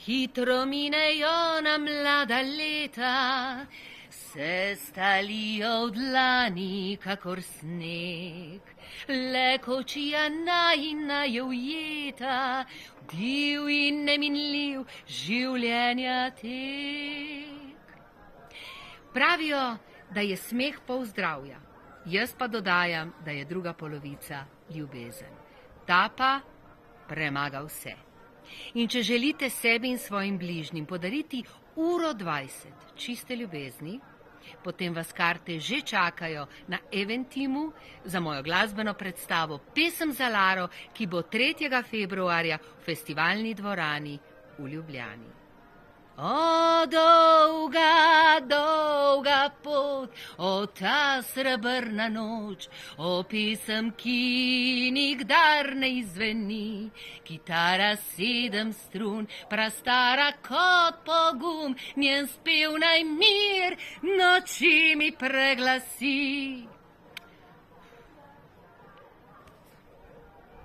Hitro minejo nam mlada leta, se stalijo v dlani, kakor sneg. Le kočija najina je ujeta, div in neminljiv življenja tek. Pravijo, da je smeh pol zdravja, jaz pa dodajam, da je druga polovica ljubezen. Ta pa premaga vse. In če želite sebi in svojim bližnjim podariti 1:20 čiste ljubezni, potem vas karte že čakajo na Eventimu za mojo glasbeno predstavo Pesem za Laro, ki bo 3. februarja v festivalni dvorani v Ljubljani. O, dolga, dolga pot, o ta srebrna noč, o pesem, ki nikdar ne izzveni. Kitara 7 strun, prastara kot pogum, njen spev naj mir noči mi preglasi.